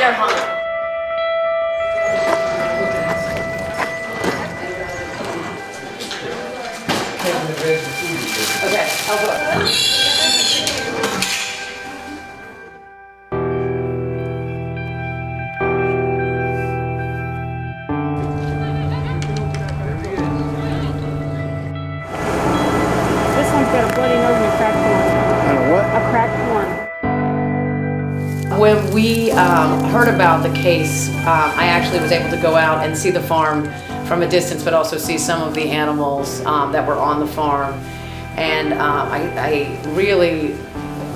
They're hungry. Okay, I'll go. This one's got a bloody nose and a cracked horn. And a what? A cracked horn. When we heard about the case, I actually was able to go out and see the farm from a distance, but also see some of the animals that were on the farm. And I really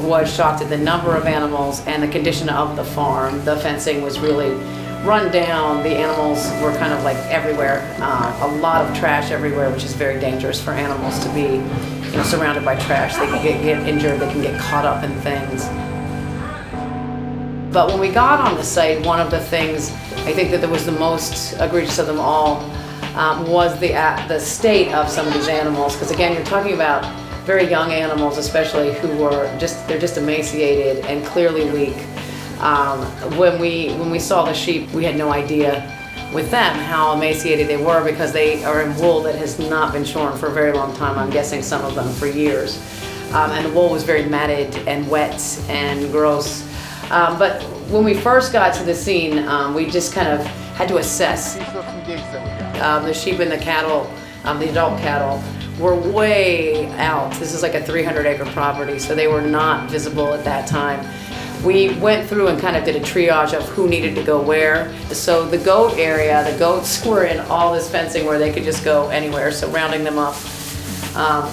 was shocked at the number of animals and the condition of the farm. The fencing was really run down. The animals were kind of like everywhere. A lot of trash everywhere, which is very dangerous for animals to be, surrounded by trash. They can get injured, they can get caught up in things. But when we got on the site, one of the things I think that was the most egregious of them all was the state of some of these animals. Because again, you're talking about very young animals, especially who they're just emaciated and clearly weak. When we saw the sheep, we had no idea with them how emaciated they were, because they are in wool that has not been shorn for a very long time. I'm guessing some of them for years. And the wool was very matted and wet and gross. But when we first got to the scene, we just kind of had to assess. The sheep and the cattle, the adult cattle, were way out. This is like a 300-acre property, so they were not visible at that time. We went through and kind of did a triage of who needed to go where. So the goat area, the goats were in all this fencing where they could just go anywhere, so rounding them up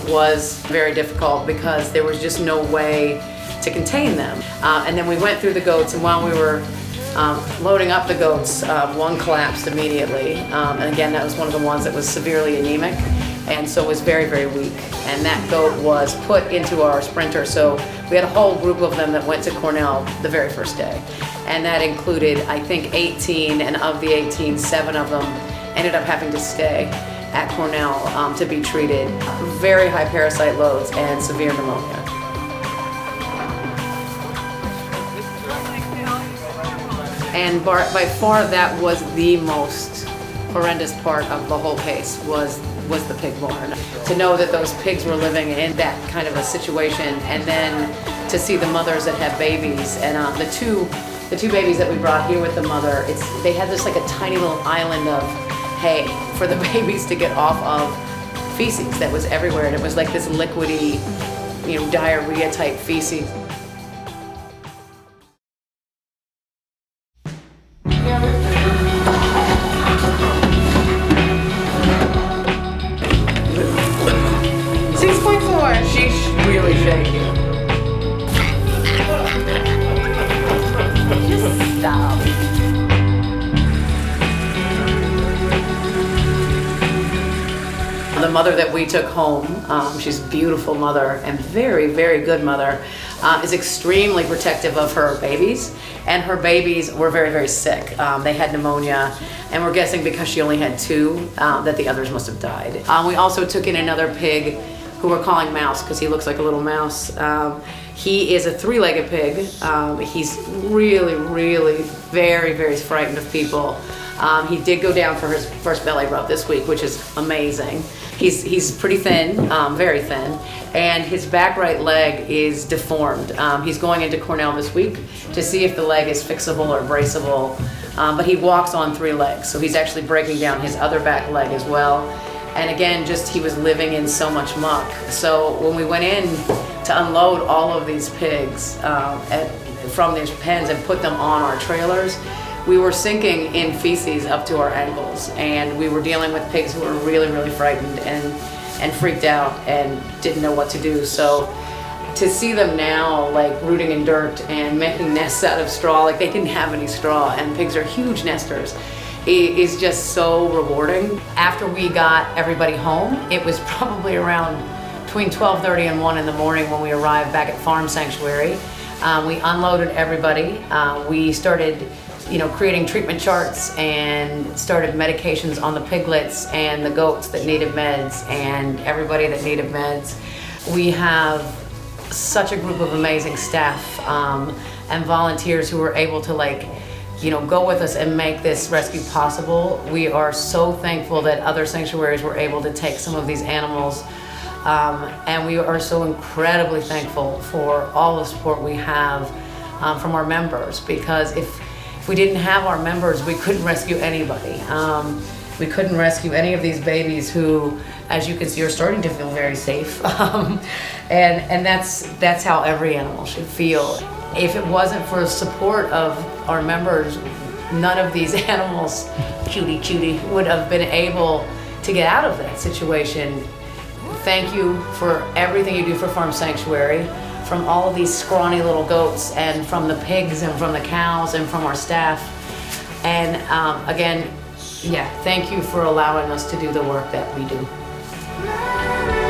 was very difficult because there was just no way to contain them. And then we went through the goats, and while we were loading up the goats, one collapsed immediately. And again, that was one of the ones that was severely anemic, and so was very, very weak. And that goat was put into our sprinter. So we had a whole group of them that went to Cornell the very first day. And that included, I think, 18, and of the 18, 7 of them ended up having to stay at Cornell to be treated. Very high parasite loads and severe pneumonia. And by far, that was the most horrendous part of the whole case was the pig barn. To know that those pigs were living in that kind of a situation, and then to see the mothers that had babies, and the two babies that we brought here with the mother, they had this like a tiny little island of hay for the babies to get off of feces that was everywhere, and it was like this liquidy, diarrhea type feces. She's really shaky. Just stop. The mother that we took home, she's a beautiful mother and very, very good mother, is extremely protective of her babies. And her babies were very, very sick. They had pneumonia, and we're guessing because she only had 2, that the others must have died. We also took in another pig who we're calling Mouse because he looks like a little mouse. He is a 3-legged pig. He's really, really very, very frightened of people. He did go down for his first belly rub this week, which is amazing. He's pretty thin, very thin, and his back right leg is deformed. He's going into Cornell this week to see if the leg is fixable or braceable, but he walks on 3 legs, so he's actually breaking down his other back leg as well. And again, he was living in so much muck. So when we went in to unload all of these pigs from their pens and put them on our trailers, we were sinking in feces up to our ankles. And we were dealing with pigs who were really, really frightened and freaked out and didn't know what to do. So to see them now like rooting in dirt and making nests out of straw, like they didn't have any straw, and pigs are huge nesters, is just so rewarding. After we got everybody home, it was probably around between 12:30 and 1 in the morning when we arrived back at Farm Sanctuary. We unloaded everybody. We started creating treatment charts and started medications on the piglets and the goats that needed meds and everybody that needed meds. We have such a group of amazing staff and volunteers who were able to go with us and make this rescue possible. We are so thankful that other sanctuaries were able to take some of these animals. And we are so incredibly thankful for all the support we have from our members, because if we didn't have our members, we couldn't rescue anybody. We couldn't rescue any of these babies who, as you can see, are starting to feel very safe. And that's how every animal should feel. If it wasn't for the support of our members, none of these animals, cutie, would have been able to get out of that situation. Thank you for everything you do for Farm Sanctuary, from all of these scrawny little goats, and from the pigs, and from the cows, and from our staff. And again, thank you for allowing us to do the work that we do.